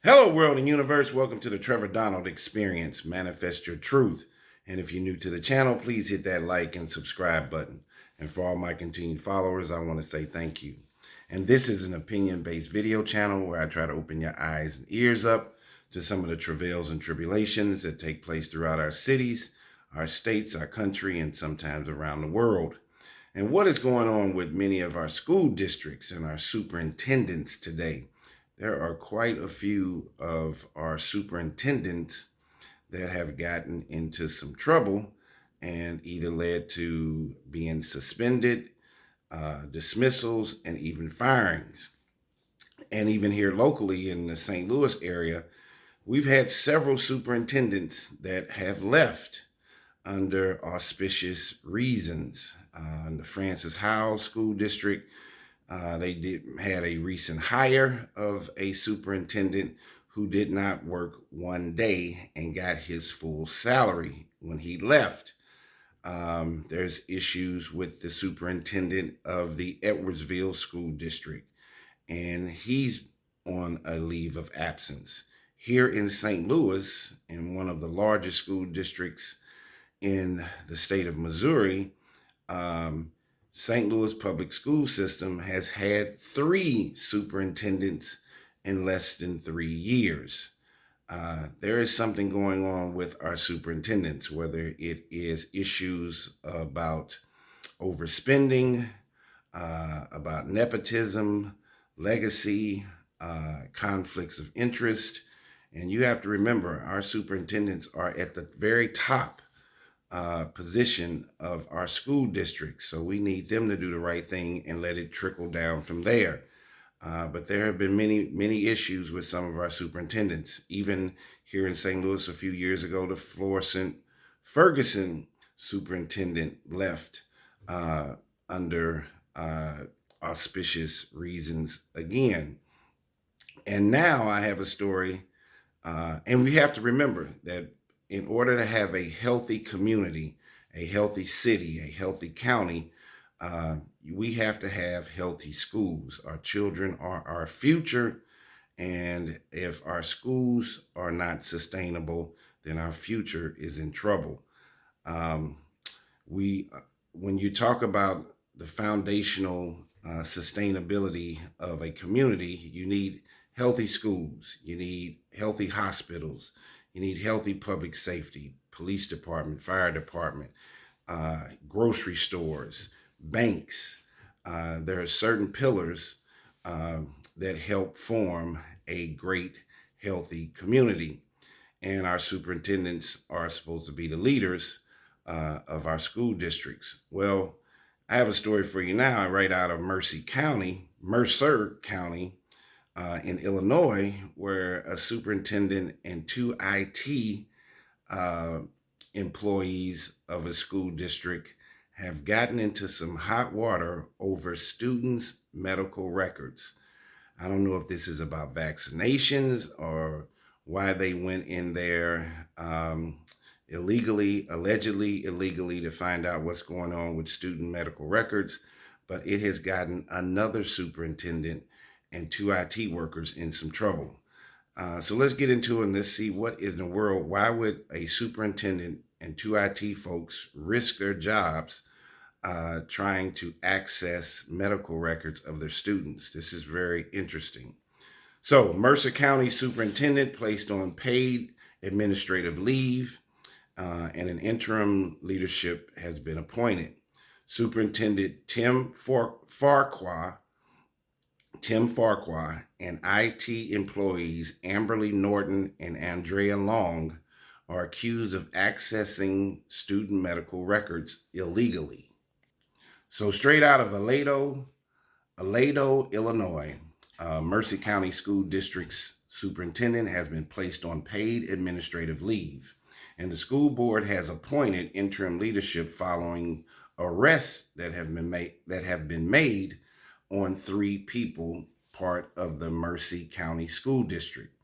Hello, world and universe. Welcome to the Trevor Donald Experience. Manifest your truth. And if you're new to the channel, please hit that like and subscribe button. And for all my continued followers, I want to say thank you. And this is an opinion-based video channel where I try to open your eyes and ears up to some of the travails and tribulations that take place throughout our cities, our states, our country, and sometimes around the world. And what is going on with many of our school districts and our superintendents today? There are quite a few of our superintendents that have gotten into some trouble and either led to being suspended, dismissals, and even firings. And even here locally in the St. Louis area, we've had several superintendents that have left under auspicious reasons. In the Francis Howell School District, they had a recent hire of a superintendent who did not work one day and got his full salary when he left. There's issues with the superintendent of the Edwardsville School District, and he's on a leave of absence. Here in St. Louis, in one of the largest school districts in the state of Missouri, St. Louis public school system has had 3 superintendents in less than 3 years. There is something going on with our superintendents, whether it is issues about overspending, about nepotism, legacy, conflicts of interest. And you have to remember, our superintendents are at the very top position of our school districts. So we need them to do the right thing and let it trickle down from there. But there have been many issues with some of our superintendents. Even here in St. Louis a few years ago, the Florissant Ferguson superintendent left under auspicious reasons again. And now I have a story, and we have to remember that in order to have a healthy community, a healthy city, a healthy county, we have to have healthy schools. Our children are our future, and if our schools are not sustainable, then our future is in trouble. When you talk about the foundational sustainability of a community, you need healthy schools, you need healthy hospitals, you need healthy public safety, police department, fire department, grocery stores, banks. There are certain pillars that help form a great, healthy community. And our superintendents are supposed to be the leaders of our school districts. Well, I have a story for you now, right out of Mercer County, in Illinois, where a superintendent and 2 IT employees of a school district have gotten into some hot water over students' medical records. I don't know if this is about vaccinations or why they went in there allegedly illegally, to find out what's going on with student medical records. But it has gotten another superintendent and 2 IT workers in some trouble. So let's get into it and let's see what is in the world. Why would a superintendent and 2 IT folks risk their jobs trying to access medical records of their students? This is very interesting. So Mercer County superintendent placed on paid administrative leave, and an interim leadership has been appointed. Superintendent Tim Farquer and IT employees Amberly Norton and Andrea Long are accused of accessing student medical records illegally. So straight out of Aledo, Illinois, Mercer County School District's superintendent has been placed on paid administrative leave, and the school board has appointed interim leadership following arrests that have been made on 3 people, part of the Mercer County School District.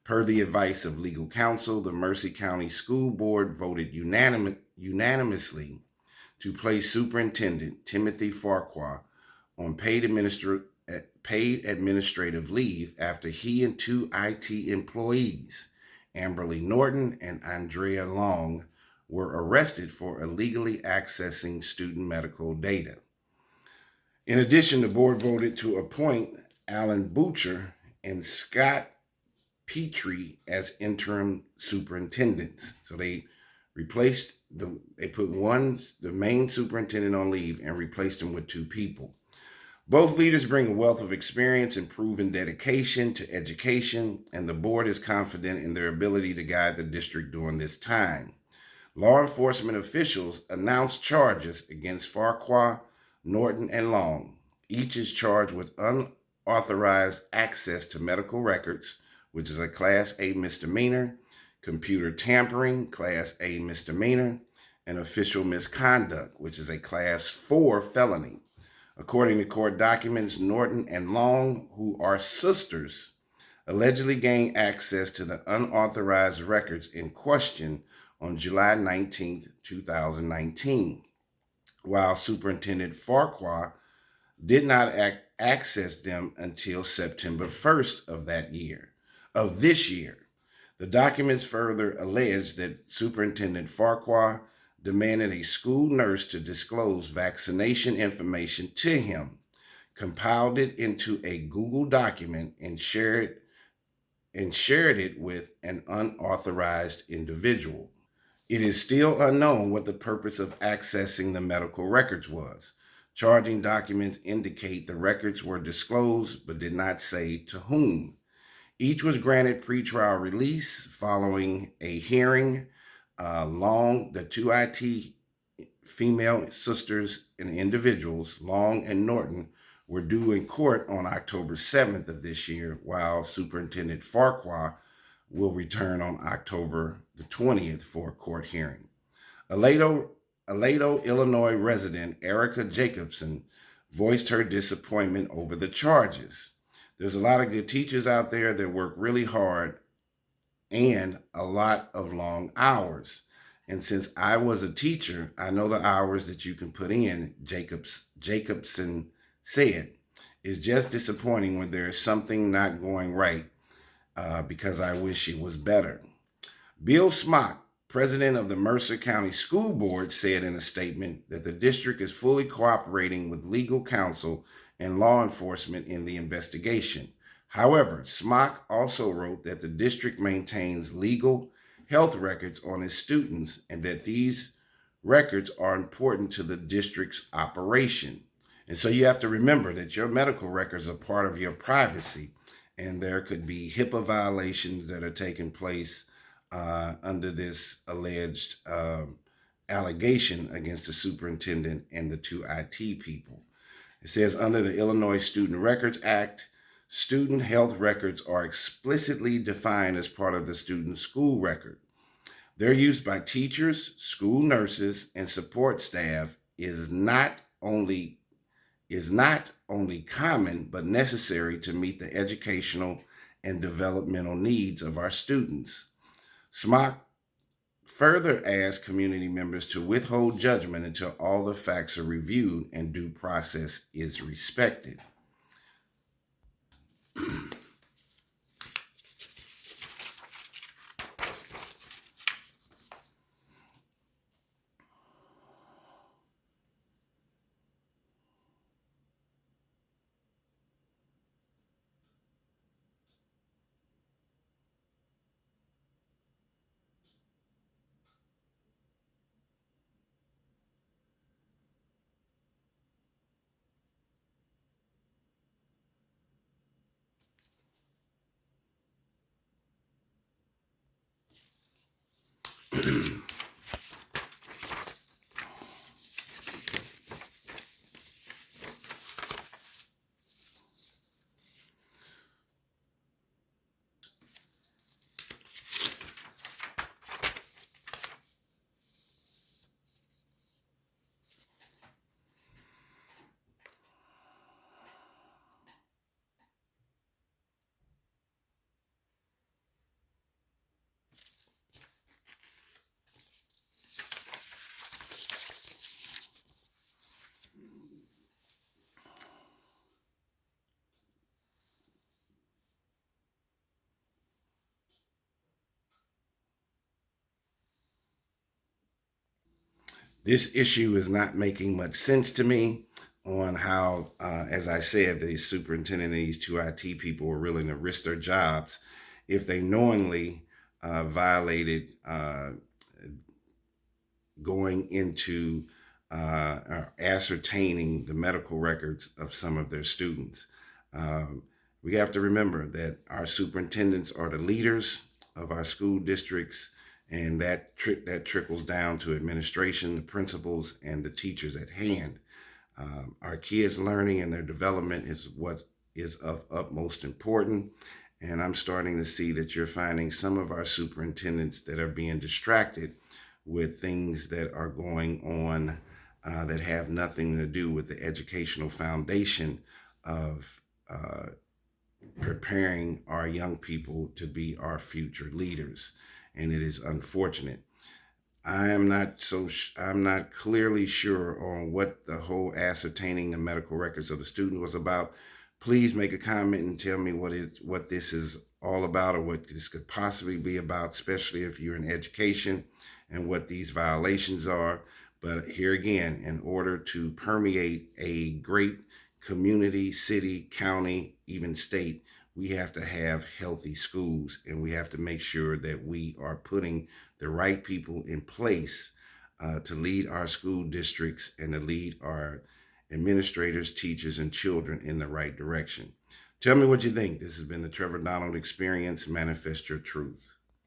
Per the advice of legal counsel, the Mercer County School Board voted unanimously to place Superintendent Timothy Farquer on paid paid administrative leave after he and two IT employees, Amberly Norton and Andrea Long, were arrested for illegally accessing student medical data. In addition, the board voted to appoint Alan Butcher and Scott Petrie as interim superintendents. So they put the main superintendent on leave and replaced him with two people. Both leaders bring a wealth of experience and proven dedication to education, and the board is confident in their ability to guide the district during this time. Law enforcement officials announced charges against Farquer, Norton, and Long. Each is charged with unauthorized access to medical records, which is a Class A misdemeanor, computer tampering, Class A misdemeanor, and official misconduct, which is a Class 4 felony. According to court documents, Norton and Long, who are sisters, allegedly gained access to the unauthorized records in question on July 19, 2019, while Superintendent Farquer did not access them until September 1st of this year. The documents further allege that Superintendent Farquer demanded a school nurse to disclose vaccination information to him, compiled it into a Google document, and shared it with an unauthorized individual. It is still unknown what the purpose of accessing the medical records was. Charging documents indicate the records were disclosed but did not say to whom. Each was granted pretrial release following a hearing. The two IT female sisters and individuals, Long and Norton, were due in court on October 7th of this year, while Superintendent Farquer will return on October the 20th for a court hearing. Aledo, Illinois resident Erica Jacobson voiced her disappointment over the charges. There's a lot of good teachers out there that work really hard and a lot of long hours. And since I was a teacher, I know the hours that you can put in, Jacobson said. It's just disappointing when there is something not going right because I wish it was better. Bill Smock, president of the Mercer County School Board, said in a statement that the district is fully cooperating with legal counsel and law enforcement in the investigation. However, Smock also wrote that the district maintains legal health records on its students and that these records are important to the district's operation. And so you have to remember that your medical records are part of your privacy, and there could be HIPAA violations that are taking place under this alleged allegation against the superintendent and the two IT people. It says under the Illinois Student Records Act, student health records are explicitly defined as part of the student school record. Their use by teachers, school nurses, and support staff is not only common, but necessary to meet the educational and developmental needs of our students. Smock further asked community members to withhold judgment until all the facts are reviewed and due process is respected. This issue is not making much sense to me on how, as I said, the superintendent and these two IT people were willing to risk their jobs if they knowingly violated going into or ascertaining the medical records of some of their students. We have to remember that our superintendents are the leaders of our school districts, and that trickles down to administration, the principals, and the teachers at hand. Our kids' learning and their development is what is of utmost importance. And I'm starting to see that you're finding some of our superintendents that are being distracted with things that are going on that have nothing to do with the educational foundation of preparing our young people to be our future leaders. And it is unfortunate. I'm not clearly sure on what the whole ascertaining the medical records of the student was about. Please make a comment and tell me what this is all about, or what this could possibly be about, especially if you're in education, and what these violations are. But here again, in order to permeate a great community, city, county, even state, we have to have healthy schools, and we have to make sure that we are putting the right people in place to lead our school districts and to lead our administrators, teachers, and children in the right direction. Tell me what you think. This has been the Trevor Donald Experience. Manifest your truth.